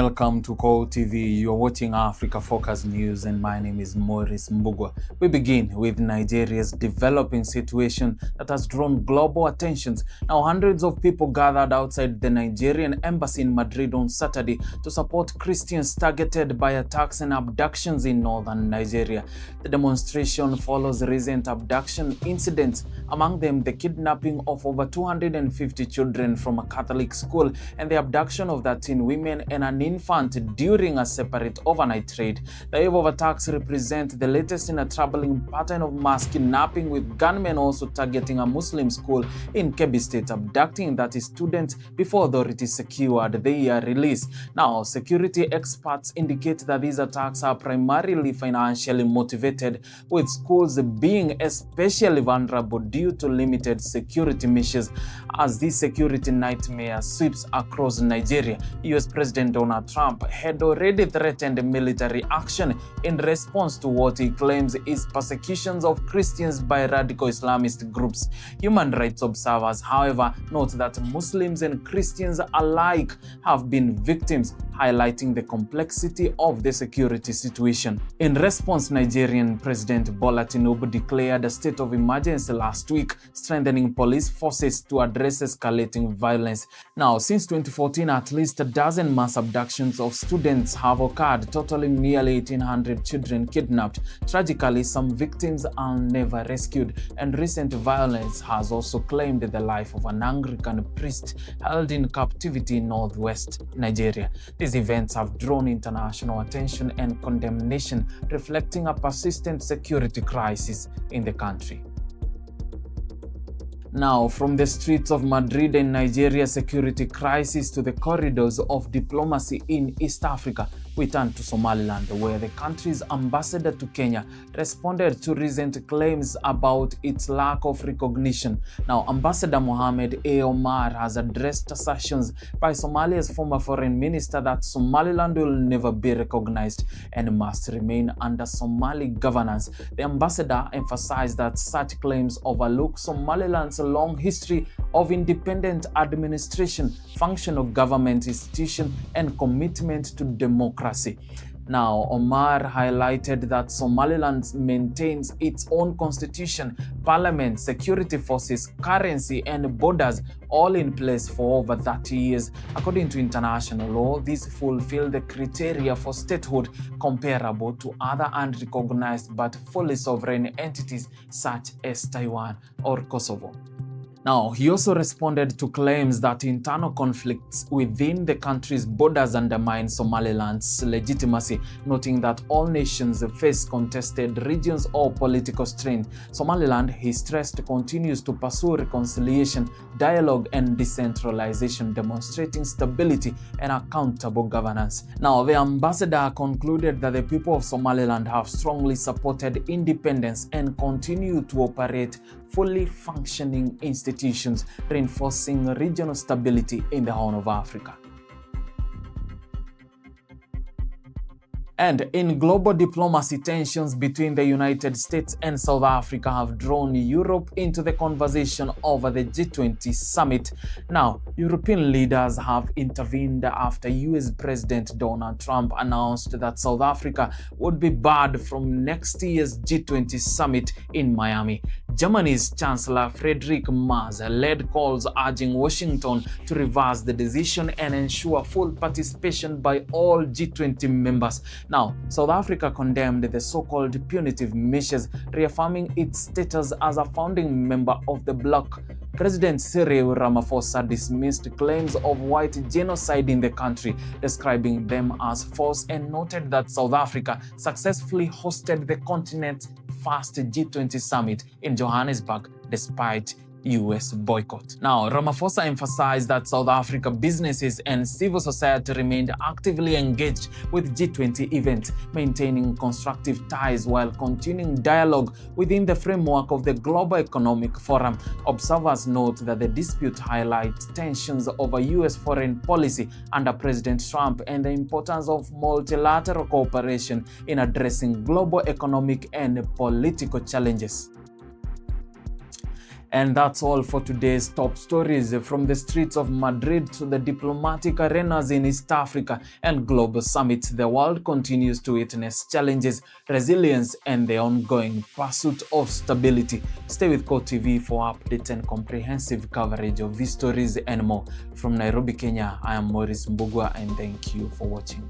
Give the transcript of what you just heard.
welcome to KOW TV. You're watching Africa Focus News and my name is Maurice Mbugwa. We begin with Nigeria's developing situation that has drawn global attentions. Now, hundreds of people gathered outside the Nigerian embassy in Madrid on Saturday to support Christians targeted by attacks and abductions in northern Nigeria. The demonstration follows recent abduction incidents, among them the kidnapping of over 250 children from a Catholic school and the abduction of 13 women and an infant during a separate overnight raid. The wave of attacks represent the latest in a troubling pattern of mass kidnapping, with gunmen also targeting a Muslim school in Kebbi State, abducting students before authorities secured their release. Now, security experts indicate that these attacks are primarily financially motivated, with schools being especially vulnerable due to limited security measures. As this security nightmare sweeps across Nigeria, US President Donald Trump had already threatened military action in response to what he claims is persecutions of Christians by radical Islamist groups. Human rights observers, however, note that Muslims and Christians alike have been victims, highlighting the complexity of the security situation. In response, Nigerian President Bola Tinubu declared a state of emergency last week, strengthening police forces to address escalating violence. Now, since 2014, at least a dozen mass abductions of students have occurred, totaling nearly 1,800 children kidnapped. Tragically, some victims are never rescued, and recent violence has also claimed the life of an Anglican priest held in captivity in northwest Nigeria. These events have drawn international attention and condemnation, reflecting a persistent security crisis in the country. Now, from the streets of Madrid and Nigeria's security crisis to the corridors of diplomacy in East Africa, we turn to Somaliland, where the country's ambassador to Kenya responded to recent claims about its lack of recognition. Now, Ambassador Mohamed A. Omar has addressed assertions by Somalia's former foreign minister that Somaliland will never be recognized and must remain under Somali governance. The ambassador emphasized that such claims overlook Somaliland's long history of independent administration, functional government institution, and commitment to democracy. Now, Omar highlighted that Somaliland maintains its own constitution, parliament, security forces, currency, and borders, all in place for over 30 years. According to international law, these fulfill the criteria for statehood comparable to other unrecognized but fully sovereign entities such as Taiwan or Kosovo. Now, he also responded to claims that internal conflicts within the country's borders undermine Somaliland's legitimacy, noting that all nations face contested regions or political strain. Somaliland, he stressed, continues to pursue reconciliation, dialogue, and decentralization, demonstrating stability and accountable governance. Now, the ambassador concluded that the people of Somaliland have strongly supported independence and continue to operate fully functioning institutions, reinforcing regional stability in the Horn of Africa. And in global diplomacy, tensions between the United States and South Africa have drawn Europe into the conversation over the G20 summit. Now, European leaders have intervened after US President Donald Trump announced that South Africa would be barred from next year's G20 summit in Miami. Germany's Chancellor Friedrich Merz led calls urging Washington to reverse the decision and ensure full participation by all G20 members. Now, South Africa condemned the so-called punitive measures, reaffirming its status as a founding member of the bloc. President Cyril Ramaphosa dismissed claims of white genocide in the country, describing them as false, and noted that South Africa successfully hosted the continent's first G20 summit in Johannesburg despite US boycott. Now, Ramaphosa emphasized that South Africa businesses and civil society remained actively engaged with G20 events, maintaining constructive ties while continuing dialogue within the framework of the Global Economic Forum. Observers note that the dispute highlights tensions over US foreign policy under President Trump and the importance of multilateral cooperation in addressing global economic and political challenges. And that's all for today's top stories. From the streets of Madrid to the diplomatic arenas in East Africa and global summits, the world continues to witness challenges, resilience, and the ongoing pursuit of stability. Stay with KOW TV for updates and comprehensive coverage of these stories and more. From Nairobi, Kenya, I am Morris Mbugua, and thank you for watching.